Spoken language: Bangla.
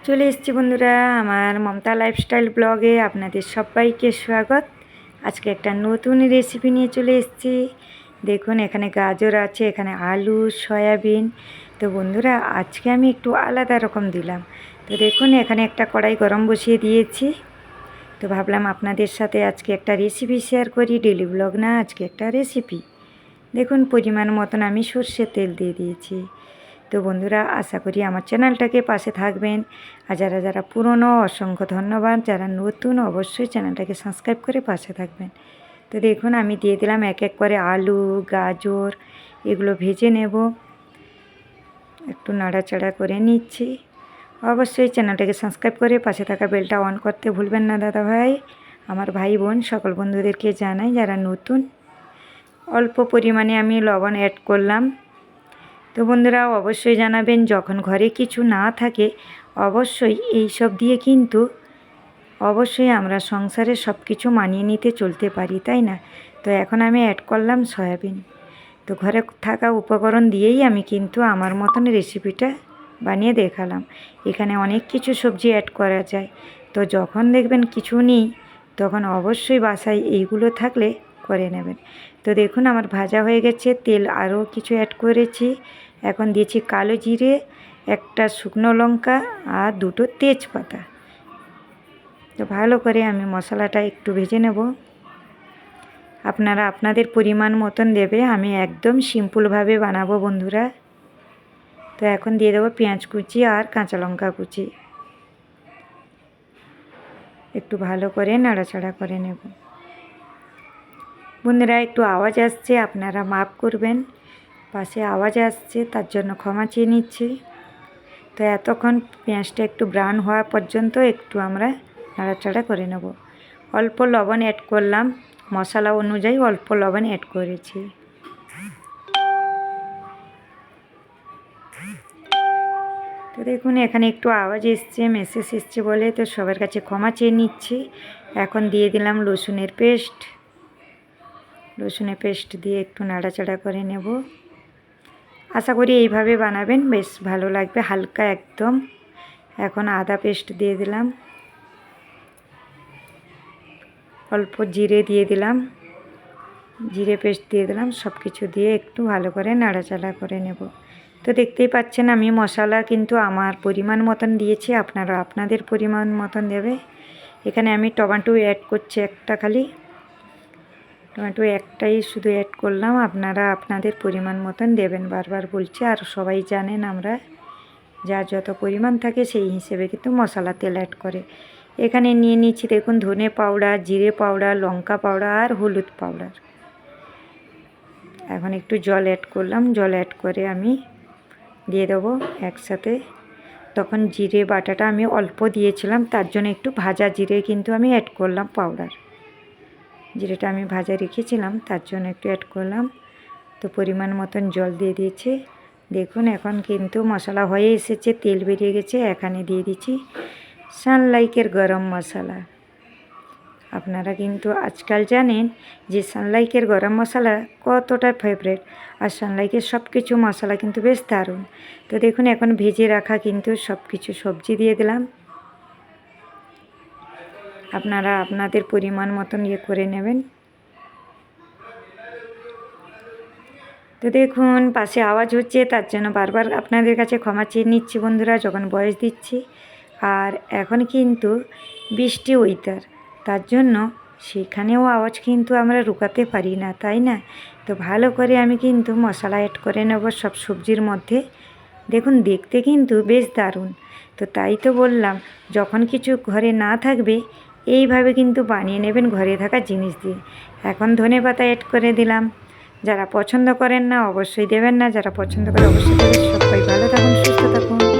চলে এসেছি বন্ধুরা আমার মমতা লাইফস্টাইল ব্লগে আপনাদের সবাইকে স্বাগত। আজকে একটা নতুন রেসিপি নিয়ে চলে এসেছি। দেখুন এখানে গাজর আছে, এখানে আলু, সয়াবিন। তো বন্ধুরা আজকে আমি একটু আলাদা রকম দিলাম। তো দেখুন এখানে একটা কড়াই গরম বসিয়ে দিয়েছি। তো ভাবলাম আপনাদের সাথে আজকে একটা রেসিপি শেয়ার করি, ডেলি ব্লগ না, আজকে একটা রেসিপি। দেখুন পরিমাণ মতন আমি সর্ষের তেল দিয়ে দিয়েছি। তো বন্ধুরা আশা করি আমার চ্যানেলটাকে পাশে থাকবেন। আর যারা যারা পুরনো অসংখ্য ধন্যবাদ, যারা নতুন অবশ্যই চ্যানেলটাকে সাবস্ক্রাইব করে পাশে থাকবেন। তো দেখুন আমি দিয়ে দিলাম এক এক করে আলু, গাজর, এগুলো ভেজে নেব। একটু নাড়াচাড়া করে নিচ্ছি। অবশ্যই চ্যানেলটাকে সাবস্ক্রাইব করে পাশে থাকা বেলটা অন করতে ভুলবেন না দাদা ভাই। আমার ভাই বোন সকল বন্ধুদেরকে জানাই যারা নতুন। অল্প পরিমাণে আমি লবণ অ্যাড করলাম। তো বন্ধুরা অবশ্যই জানাবেন যখন ঘরে কিছু না থাকে অবশ্যই এই সব দিয়ে কিন্তু অবশ্যই আমরা সংসারে সব কিছু মানিয়ে নিতে চলতে পারি, তাই না? তো এখন আমি অ্যাড করলাম সয়াবিন। তো ঘরে থাকা উপকরণ দিয়েই আমি কিন্তু আমার মতন রেসিপিটা বানিয়ে দেখালাম। এখানে অনেক কিছু সবজি অ্যাড করা যায়। তো যখন দেখবেন কিছু নেই তখন অবশ্যই বাসায় এইগুলো থাকলে করে নেবেন। তো দেখুন আমার ভাজা হয়ে গেছে, তেল আরও কিছু অ্যাড করেছি। এখন দিয়েছি কালো জিরে, একটা শুকনো লঙ্কা আর দুটো তেজপাতা। তো ভালো করে আমি মশলাটা একটু ভেজে নেব। আপনারা আপনাদের পরিমাণ মতন দেবে, আমি একদম সিম্পলভাবে বানাবো বন্ধুরা। তো এখন দিয়ে দেবো পেঁয়াজ কুচি আর কাঁচা লঙ্কা কুচি। একটু ভালো করে নাড়াচাড়া করে নেব। বন্ধুরা একটু আওয়াজ আসছে, আপনারা মাপ করবেন। পাশে আওয়াজ আসছে তার জন্য ক্ষমা চেয়ে নিচ্ছি। তো এতক্ষণ পেঁয়াজটা একটু ব্রাউন হওয়া পর্যন্ত একটু আমরা নাড়াচাড়া করে নেব। অল্প লবণ অ্যাড করলাম, মশলা অনুযায়ী অল্প লবণ অ্যাড করেছি। তো দেখুন এখানে একটু আওয়াজ এসছে, মেসেজ এসছে বলে তো সবার কাছে ক্ষমা চেয়ে নিচ্ছি। এখন দিয়ে দিলাম রসুনের পেস্ট। রসুনের পেস্ট দিয়ে একটু নাড়াচাড়া করে নেব। আশা করি এইভাবে বানাবেন, বেশ ভালো লাগবে, হালকা একদম। এখন আদা পেস্ট দিয়ে দিলাম, অল্প জিরে দিয়ে দিলাম, জিরে পেস্ট দিয়ে দিলাম। সব কিছু দিয়ে একটু ভালো করে নাড়াচাড়া করে নেব। তো দেখতেই পাচ্ছেন আমি মশলা কিন্তু আমার পরিমাণ মতন দিয়েছি, আপনারা আপনাদের পরিমাণ মতন দেবে। এখানে আমি টমেটো অ্যাড করছি একটা, খালি টমেটো একটাই শুধু অ্যাড করলাম। আপনারা আপনাদের পরিমাণ মতন দেবেন, বারবার বলছি। আর সবাই জানেন আমরা যার যত পরিমাণ থাকে সেই হিসেবে কিন্তু মশলা তেল অ্যাড করে। এখানে নিয়ে নিচ্ছি দেখুন ধনে পাউডার, জিরে পাউডার, লঙ্কা পাউডার আর হলুদ পাউডার। এখন একটু জল অ্যাড করলাম, জল অ্যাড করে আমি দিয়ে দেবো একসাথে। তখন জিরে বাটাটা আমি অল্প দিয়েছিলাম, তার জন্য একটু ভাজা জিরে কিন্তু আমি অ্যাড করলাম পাউডার। জিরেটা আমি ভাজা রেখেছিলাম তার জন্য একটু অ্যাড করলাম। তো পরিমাণ মতন জল দিয়ে দিয়েছি। দেখুন এখন কিন্তু মশলা হয়ে এসেছে, তেল বেরিয়ে গেছে। এখানে দিয়ে দিচ্ছি সানলাইকের গরম মশলা। আপনারা কিন্তু আজকাল জানেন যে সানলাইকের গরম মশলা কতটা ফেভারেট, আর সানলাইকের সব কিছু মশলা কিন্তু বেশ দারুণ। তো দেখুন এখন ভেজে রাখা কিন্তু সব কিছু সবজি দিয়ে দিলাম। আপনারা আপনাদের পরিমাণ মতন ইয়ে করে নেবেন। তো দেখুন পাশে আওয়াজ হচ্ছে, তার জন্য বারবার আপনাদের কাছে ক্ষমা চেয়ে নিচ্ছি বন্ধুরা যখন ভয়েস দিচ্ছি। আর এখন কিন্তু বৃষ্টি ওয়েদার, তার জন্য সেখানেও আওয়াজ কিন্তু আমরা রুকাতে পারি না, তাই না? তো ভালো করে আমি কিন্তু মশলা অ্যাড করে নেব সব সবজির মধ্যে। দেখুন দেখতে কিন্তু বেশ দারুণ। তো তাই তো বললাম যখন কিছু ঘরে না থাকবে এইভাবে কিন্তু বানিয়ে নেবেন ঘরে থাকা জিনিস দিয়ে। এখন ধনেপাতা অ্যাড করে দিলাম। যারা পছন্দ করেন না অবশ্যই দেবেন না, যারা পছন্দ করে অবশ্যই দেবেন। সবাই ভালো থাকুন, সুস্থ থাকুন।